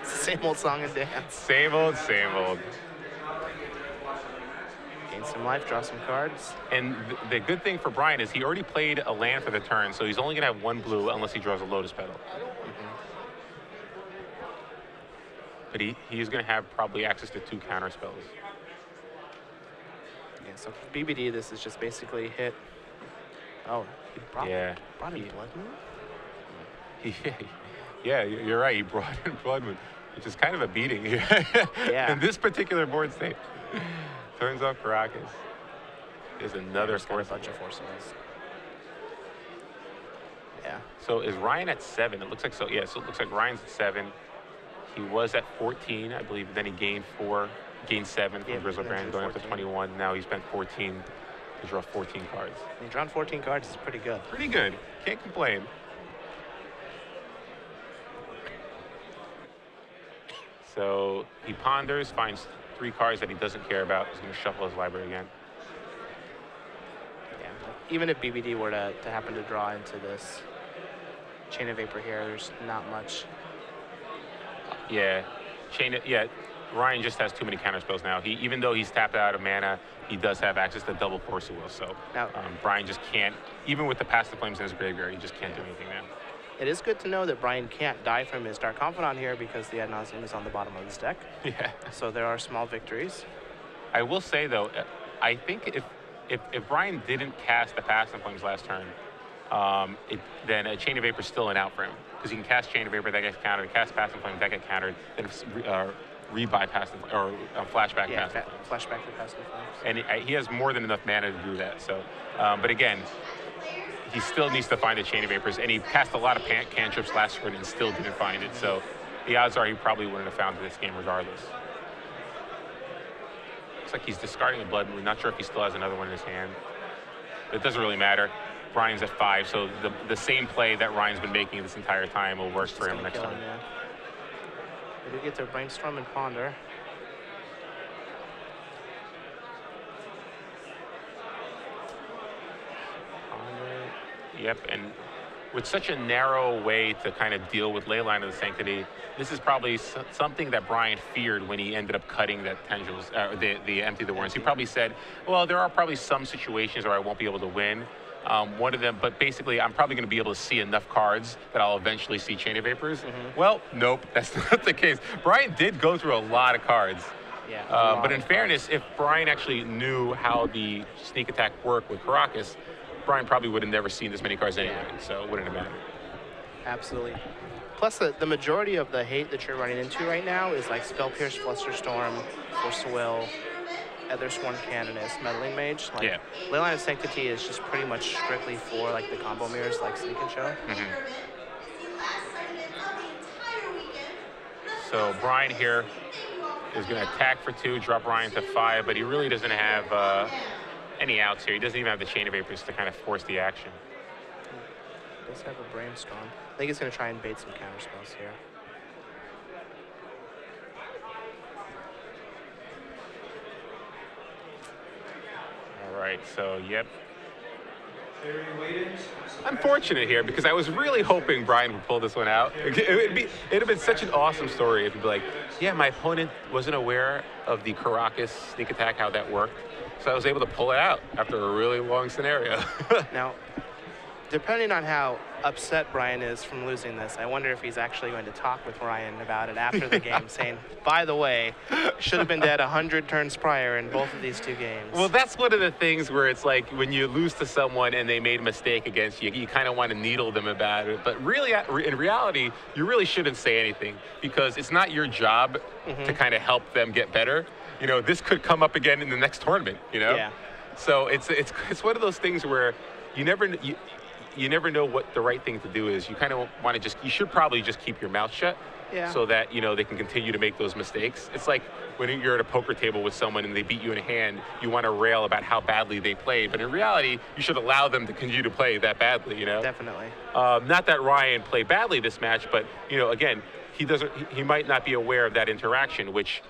Same old song and dance. Same old, same old. Gain some life, draw some cards. And the good thing for Brian is he already played a land for the turn, so he's only going to have one blue unless he draws a Lotus Petal. But he's going to have probably access to 2 counter spells. Yeah, so for BBD, this is just basically hit. Oh, he brought in Blood Moon? Yeah, you're right. He brought in Blood Moon, which is kind of a beating here. Yeah. In this particular board state. Turns off Caracas. There's another force. A bunch of forces. Yeah. So is Ryan at 7? It looks like so. Yeah, so it looks like Ryan's at 7. He was at 14, I believe. Then he gained 7 from Grizzlebrand, going up to 21. Now he spent 14 to draw 14 cards. And drawing 14 cards is pretty good. Pretty good. Can't complain. So he ponders, finds 3 cards that he doesn't care about. He's going to shuffle his library again. Yeah. Even if BBD were to happen to draw into this Chain of Vapor here, there's not much. Yeah. Ryan just has too many counter spells now. Even though he's tapped out of mana, he does have access to double Force of Will. So now, Brian just can't, even with the Past the Flames in his graveyard, he just can't do anything now. It is good to know that Brian can't die from his Dark Confidant here because the Ad Nauseam is on the bottom of his deck. Yeah. So there are small victories. I will say, though, I think if Brian didn't cast the Past the Flames last turn, then a Chain of Vapor is still an out for him. Because he can cast Chain of Vapor, that gets countered, cast Past the Flames, that gets countered, then rebuy Past the Flames, or flashback Past the Flames. Flashback to Past the Flames. And he has more than enough mana to do that. So, but again, he still needs to find the Chain of Vapors, and he cast a lot of cantrips last turn and still didn't find it. So the odds are he probably wouldn't have found this game regardless. Looks like he's discarding a Blood Moon. Not sure if he still has another one in his hand. But it doesn't really matter. Brian's at 5, so the same play that Ryan's been making this entire time will work for him next time. Yeah. They do get their Brainstorm and Ponder. Yep, and with such a narrow way to kind of deal with Leyline of the Sanctity, this is probably something that Brian feared when he ended up cutting that tendrils, the Empty the Warrens. He probably said, well, there are probably some situations where I won't be able to win. One of them, but basically I'm probably going to be able to see enough cards that I'll eventually see Chain of Vapors. Well, nope, that's not the case. Brian did go through a lot of cards. Yeah, but in fairness, if Brian actually knew how the sneak attack worked with Caracas, Brian probably would have never seen this many cards anyway, so it wouldn't have mattered. Absolutely. Plus, the majority of the hate that you're running into right now is like Spell Pierce, Flusterstorm, Force of Will, Ethersworn Canonist, Meddling Mage. Like, yeah. Leyline of Sanctity is just pretty much strictly for like the combo mirrors like Sneak and Show. So Brian here is going to attack for 2, drop Ryan to 5, but he really doesn't have any outs here. He doesn't even have the Chain of Vapors to kind of force the action. He does have a Brainstorm. I think he's going to try and bait some counter spells here. All right, so yep. Unfortunate here because I was really hoping Brian would pull this one out. It'd have been such an awesome story if he'd be like, yeah, my opponent wasn't aware of the Caracas sneak attack, how that worked. So I was able to pull it out after a really long scenario. Now, depending on how upset Brian is from losing this, I wonder if he's actually going to talk with Ryan about it after the game, saying, by the way, should have been dead 100 turns prior in both of these 2 games. Well, that's one of the things where it's like when you lose to someone and they made a mistake against you, you kind of want to needle them about it. But really, in reality, you really shouldn't say anything because it's not your job to kind of help them get better. You know, this could come up again in the next tournament, you know? Yeah. So it's one of those things where you never know what the right thing to do is. You kind of want to you should probably just keep your mouth shut so that, you know, they can continue to make those mistakes. It's like when you're at a poker table with someone and they beat you in a hand, you want to rail about how badly they played, but in reality, you should allow them to continue to play that badly, you know? Definitely. Not that Ryan played badly this match, but, you know, again, he might not be aware of that interaction, which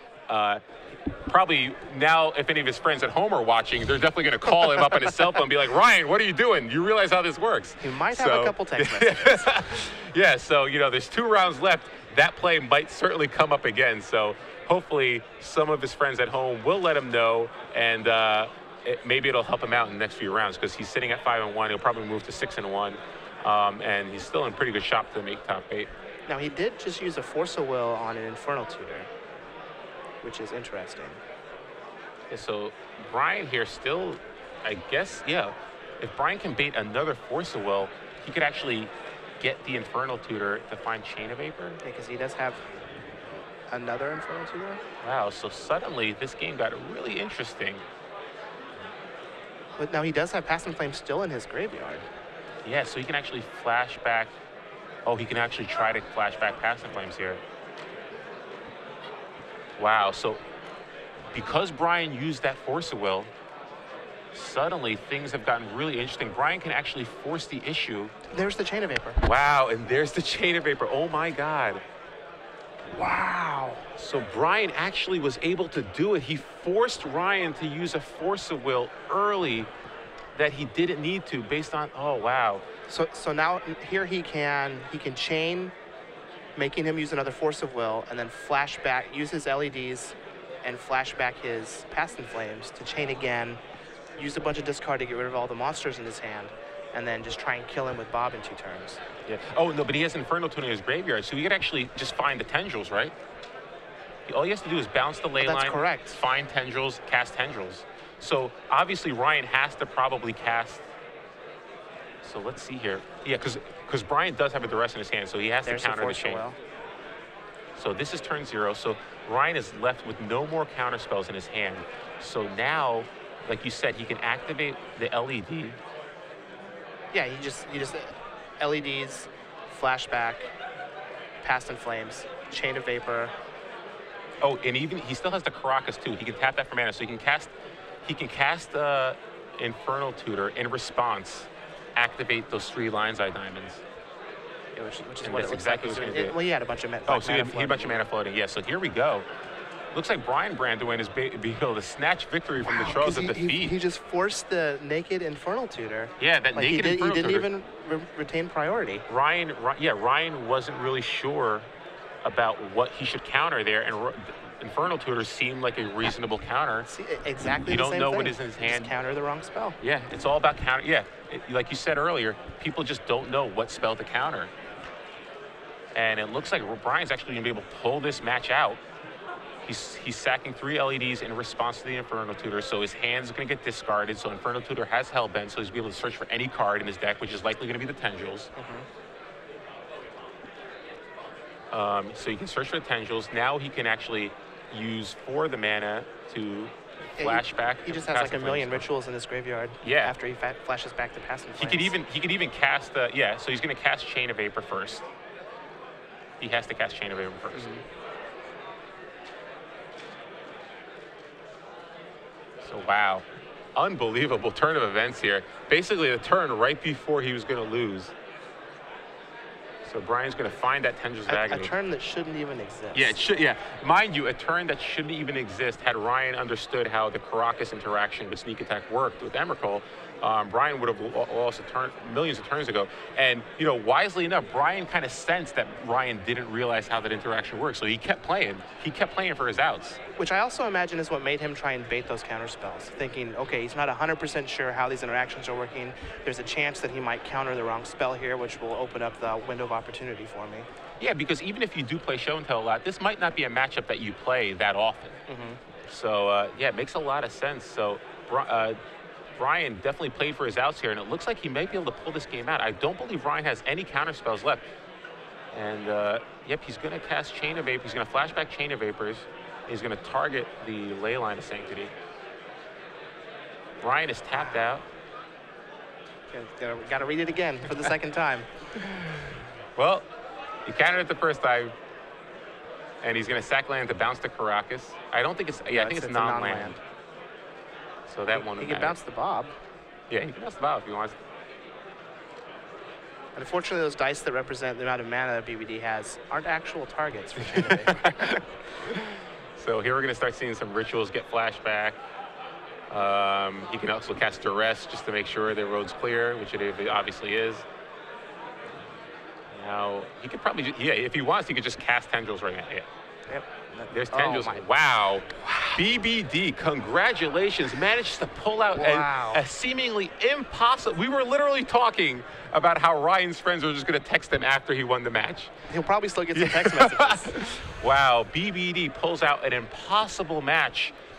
probably now, if any of his friends at home are watching, they're definitely going to call him up on his cell phone and be like, Ryan, what are you doing? You realize how this works? He might have a couple text messages. Yeah, so, you know, there's 2 rounds left. That play might certainly come up again. So hopefully some of his friends at home will let him know, and maybe it'll help him out in the next few rounds, because he's sitting at 5-1. He'll probably move to 6-1, and he's still in pretty good shape to make top 8. Now, he did just use a Force of Will on an Infernal Tutor, which is interesting. Yeah, so Brian here still, I guess, yeah, if Brian can bait another Force of Will, he could actually get the Infernal Tutor to find Chain of Vapor. Yeah, because he does have another Infernal Tutor. Wow, so suddenly this game got really interesting. But now he does have Past in Flames still in his graveyard. Yeah, so he can actually flash back. Oh, he can actually try to flash back Past in Flames here. Wow, so because Brian used that Force of Will, suddenly things have gotten really interesting. Brian can actually force the issue. There's the Chain of Vapor. Wow, and there's the Chain of Vapor. Oh my God. Wow. So Brian actually was able to do it. He forced Ryan to use a Force of Will early that he didn't need to, based on, oh wow. So now here he can chain, making him use another Force of Will, and then flash back, use his LEDs and flash back his Past in Flames to chain again, use a bunch of discard to get rid of all the monsters in his hand, and then just try and kill him with Bob in 2 turns. Yeah. Oh, no, but he has Infernal Tutor in his graveyard, so he could actually just find the Tendrils, right? All he has to do is bounce the ley line. That's correct. Find Tendrils, cast Tendrils. So obviously Ryan has to probably cast. So let's see here. Yeah, because Brian does have a duress in his hand, so he has to counter the chain. Well. So this is turn 0. So Ryan is left with no more counter spells in his hand. So now, like you said, he can activate the LED. Yeah, he just LEDs, flashback, Past in Flames, Chain of Vapor. Oh, and even he still has the Caracas too. He can tap that for mana, so he can cast Infernal Tutor in response, activate those 3 Lion's Eye Diamonds. Yeah, which is and what that's it looks exactly like. what he's going to do. Well, he had a bunch of mana. Oh, so he had a bunch of mana floating. Yeah, so here we go. Looks like Brian Branduin is being able to snatch victory from the jaws of defeat. He just forced the naked Infernal Tutor. Yeah, that naked Infernal Tutor. He didn't even retain priority. Ryan wasn't really sure about what he should counter there, and Infernal Tutor seemed like a reasonable counter. See, exactly you the don't same know thing. what is in his hand. Just counter the wrong spell. Yeah, it's all about counter. Yeah, like you said earlier, people just don't know what spell to counter. And it looks like Brian's actually going to be able to pull this match out. He's sacking 3 LEDs in response to the Infernal Tutor, so his hand's going to get discarded. So Infernal Tutor has Hellbent, so he's going to be able to search for any card in his deck, which is likely going to be the Tendrils. So you can search for the Tendrils. Now he can actually use 4 of the mana to flashback. He just has like a million rituals in his graveyard. Yeah. After he flashes back to Past in Flames. He could even cast yeah. So he's going to cast Chain of Vapor first. He has to cast Chain of Vapor first. So wow, unbelievable turn of events here. Basically the turn right before he was going to lose. So Brian's going to find that Tendrils of Agony. A turn that shouldn't even exist. Yeah, it should. Yeah, mind you, a turn that shouldn't even exist. Had Ryan understood how the Caracas interaction with Sneak Attack worked with Emrakul, Brian would have lost millions of turns ago. And you know, wisely enough, Brian kind of sensed that Ryan didn't realize how that interaction worked, so he kept playing. He kept playing for his outs. Which I also imagine is what made him try and bait those counter spells, thinking, okay, he's not 100% sure how these interactions are working. There's a chance that he might counter the wrong spell here, which will open up the window of opportunity for me. Yeah, because even if you do play Show and Tell a lot, this might not be a matchup that you play that often. So yeah, it makes a lot of sense. So Brian definitely played for his outs here, and it looks like he might be able to pull this game out. I don't believe Ryan has any counter spells left. And yep, he's going to cast Chain of Vapor. He's going to flashback Chain of Vapors. He's going to target the Ley Line of Sanctity. Brian is tapped out. Got to read it again for the second time. Well, he countered it the first time. And he's going to sack land to bounce to Caracas. I don't think it's, yeah, I think it's non-land. So that one. He can bounce the Bob. Yeah, he can bounce the Bob if he wants. And unfortunately, those dice that represent the amount of mana that BBD has aren't actual targets for Chandelier. So here we're going to start seeing some rituals get flashback. He can also cast Duress just to make sure the road's clear, which it obviously is. Now, he could probably, yeah, if he wants, he could just cast Tendrils right now. Yeah. Yep. There's Tendrils. Wow. BBD, congratulations. Managed to pull out a seemingly impossible. We were literally talking about how Ryan's friends were just going to text him after he won the match. He'll probably still get some text messages. Wow. BBD pulls out an impossible match